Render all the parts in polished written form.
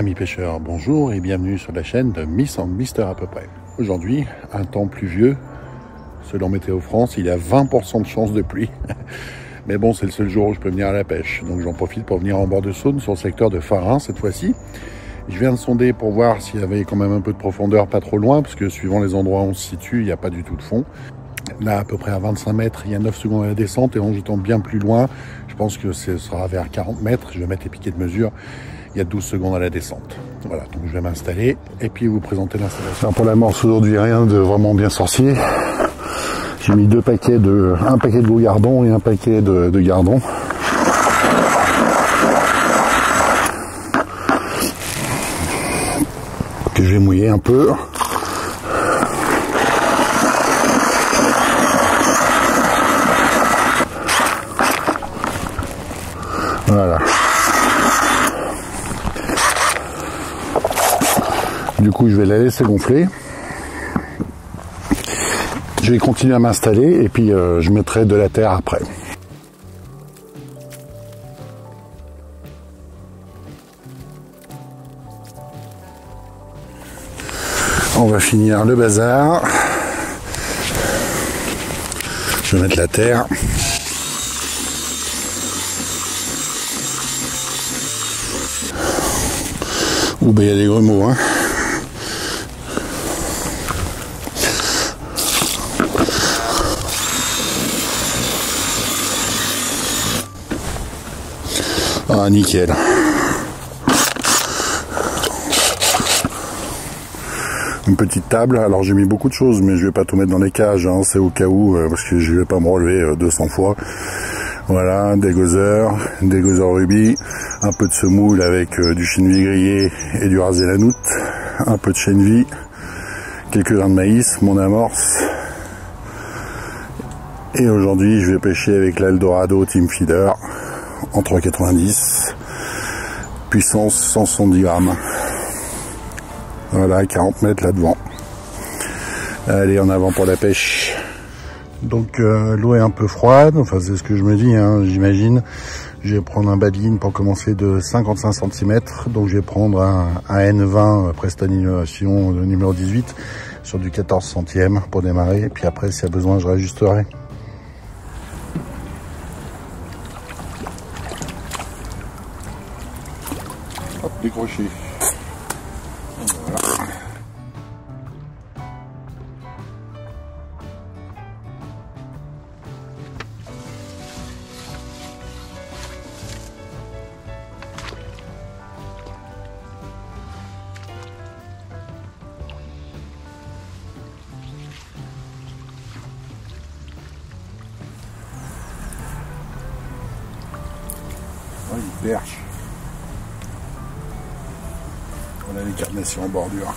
Amis pêcheurs, bonjour et bienvenue sur la chaîne de Mister à peu près. Aujourd'hui, un temps pluvieux. Selon Météo France, il y a 20% de chance de pluie. Mais bon, c'est le seul jour où je peux venir à la pêche. Donc j'en profite pour venir en bord de Saône sur le secteur de Farin cette fois-ci. Je viens de sonder pour voir s'il y avait quand même un peu de profondeur, pas trop loin, parce que suivant les endroits où on se situe, il n'y a pas du tout de fond. Là, à peu près à 25 mètres, il y a 9 secondes à la descente, et en jetant bien plus loin, je pense que ce sera vers 40 mètres. Je vais mettre les piquets de mesure. Il y a 12 secondes à la descente. Voilà, donc je vais m'installer et puis vous présenter l'installation. Pour la morse aujourd'hui, rien de vraiment bien sorcier. J'ai mis un paquet de gardons et un paquet de gardons. Que je vais mouiller un peu. Voilà. Du coup, je vais la laisser gonfler. Je vais continuer à m'installer et puis je mettrai de la terre après. On va finir le bazar. Je vais mettre la terre. Ouh, ben il y a des grumeaux, hein. Ah, nickel. Une petite table. Alors j'ai mis beaucoup de choses, mais je vais pas tout mettre dans les cages, hein. C'est au cas où, parce que je vais pas me relever 200 fois. Voilà, des gozzers rubis, un peu de semoule avec du chènevis grillé et du rasé lanoute, un peu de chènevis, quelques grains de maïs, mon amorce. Et aujourd'hui, je vais pêcher avec l'Eldorado Team Feeder en 3,90, puissance 170 grammes. Voilà, 40 mètres là devant. Allez, en avant pour la pêche. Donc l'eau est un peu froide, enfin c'est ce que je me dis, hein, j'imagine. Je vais prendre un bas de ligne pour commencer de 55 cm. Donc je vais prendre un N20 Preston Innovation numéro 18 sur du 14 centièmes pour démarrer. Et puis après, s'il y a besoin, je réajusterai. Hop, décroché. Voilà. Oh, une perche. Voilà les carnations en bordure.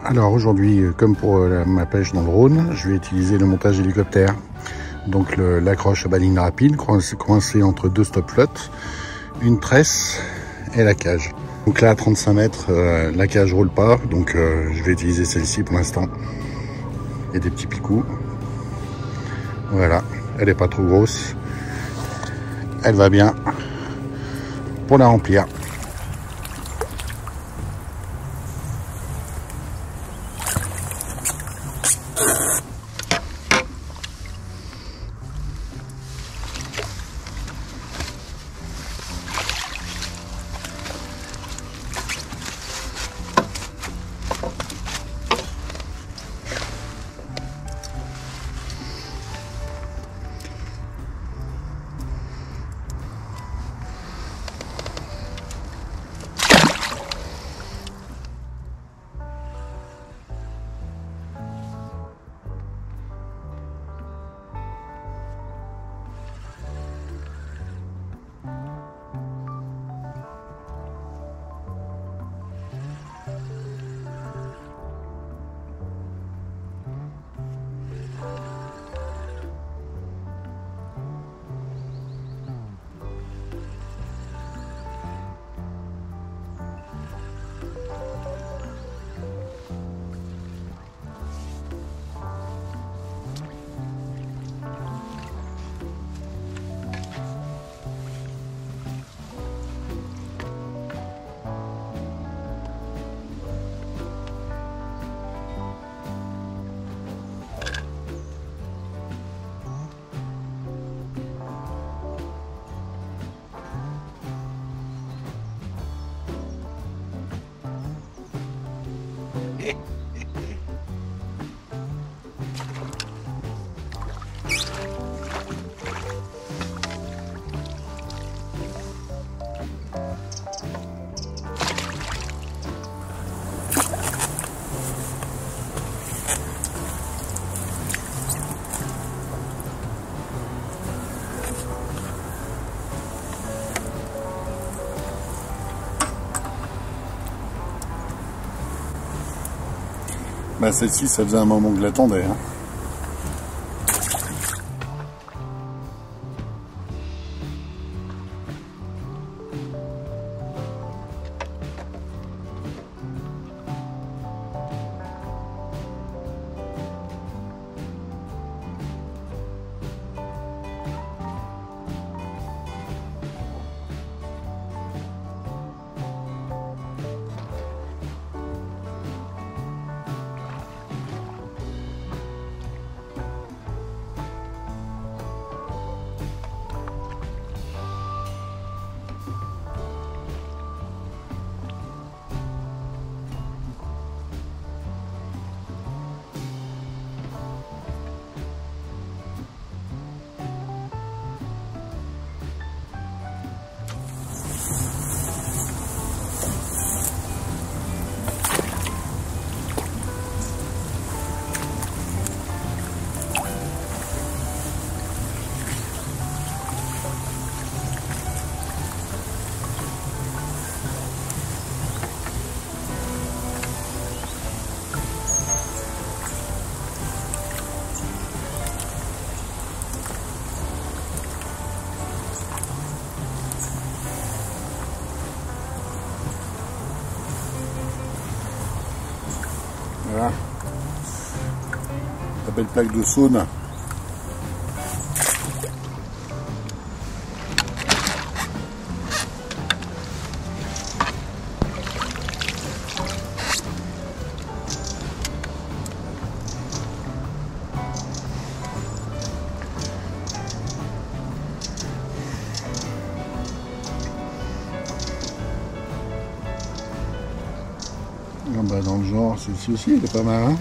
Alors aujourd'hui, comme pour ma pêche dans le Rhône, je vais utiliser le montage hélicoptère. Donc l'accroche à baline rapide, coincée entre deux stop flottes, une tresse et la cage. Donc là à 35 mètres, la cage roule pas, donc je vais utiliser celle-ci pour l'instant. Et des petits picoux. Voilà, elle n'est pas trop grosse. Elle va bien pour la remplir. Bah celle-ci, ça faisait un moment que je l'attendais. Hein. Voilà. La belle plaque de Saône. Ah bah dans le genre, celle-ci aussi, elle est pas mal, hein.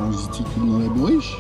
On se dit dans la bourriche.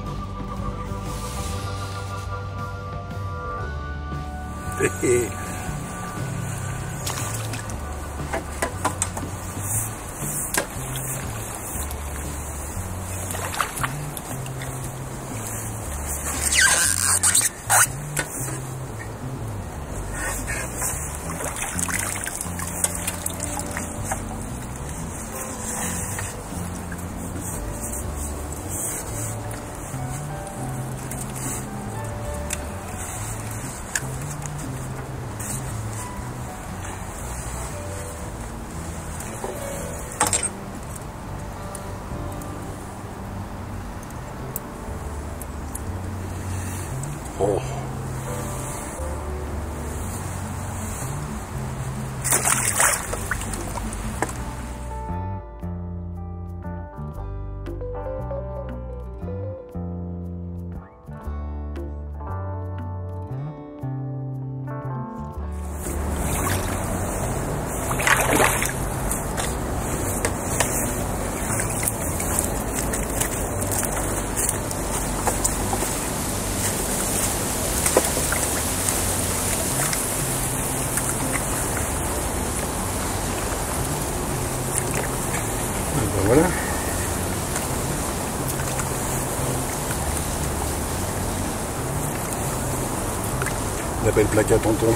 la belle plaque à tonton.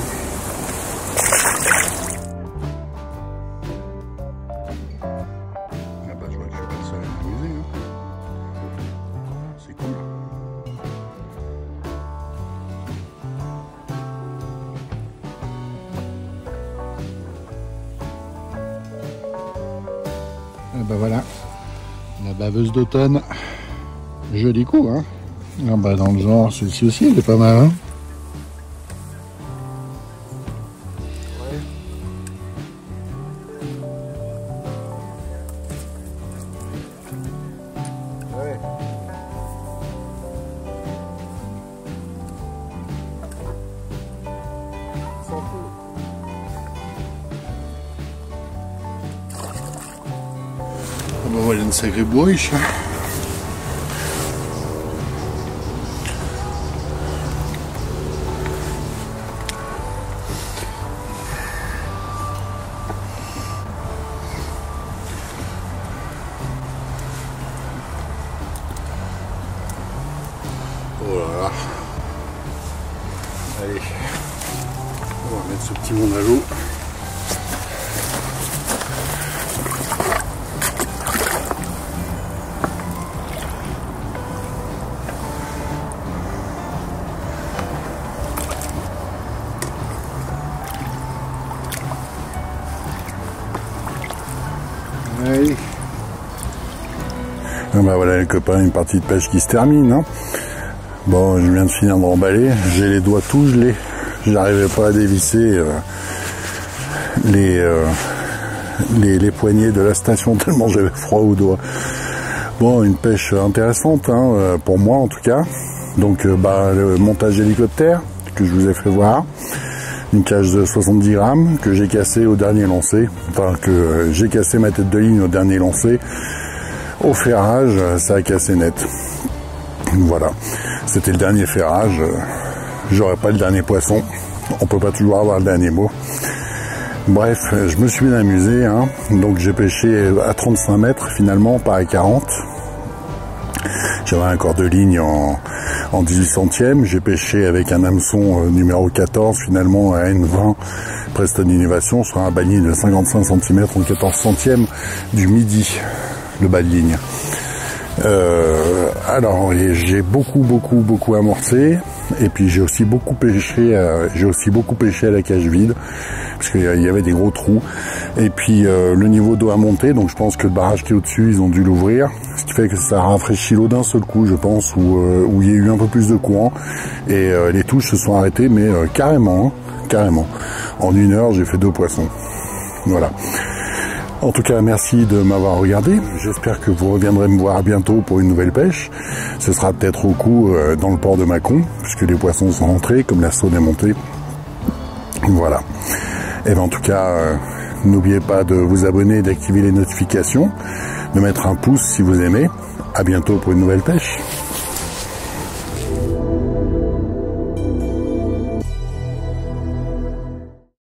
Ah bah je vois que je suis pas le seul à m'amuser, hein. C'est cool. Et bah voilà, la baveuse d'automne. Joli coup, hein. Ah bah dans le genre, celle-ci aussi, elle est pas mal, hein. Ouais. Sans feu. Ah bah voilà une sacrée bourriche. Oh là là. Allez, on va mettre ce petit monde à l'eau. Allez. Ah bah voilà les copains, une partie de pêche qui se termine, hein. Bon, je viens de finir de remballer, j'ai les doigts tout gelés, j'arrivais pas à dévisser les poignées de la station tellement j'avais froid aux doigts. Bon, une pêche intéressante, hein, pour moi en tout cas. Donc le montage hélicoptère que je vous ai fait voir, une cage de 70 grammes que j'ai cassé au dernier lancer, enfin que j'ai cassé ma tête de ligne au dernier lancer. Au ferrage, ça a cassé net. Voilà, c'était le dernier ferrage. J'aurais pas le dernier poisson. On peut pas toujours avoir le dernier mot. Bref, je me suis bien amusé, hein. Donc j'ai pêché à 35 mètres finalement, pas à 40. J'avais un corps de ligne en 18 centièmes. J'ai pêché avec un hameçon numéro 14 finalement à N20 Preston Innovation sur un balai de 55 cm en 14 centièmes du midi, le bas de ligne. Alors j'ai beaucoup amorcé, et puis j'ai aussi beaucoup pêché à la cage vide parce qu'il y avait des gros trous, et puis le niveau d'eau a monté, donc je pense que le barrage qui est au-dessus ils ont dû l'ouvrir, ce qui fait que ça a rafraîchi l'eau d'un seul coup, je pense, où il y a eu un peu plus de courant, et les touches se sont arrêtées, mais carrément, hein, carrément. En 1 heure j'ai fait 2 poissons. Voilà. En tout cas, merci de m'avoir regardé. J'espère que vous reviendrez me voir bientôt pour une nouvelle pêche. Ce sera peut-être au coup dans le port de Mâcon, puisque les poissons sont rentrés, comme la Saône est montée. Voilà. Et bien en tout cas, n'oubliez pas de vous abonner et d'activer les notifications, de mettre un pouce si vous aimez. À bientôt pour une nouvelle pêche.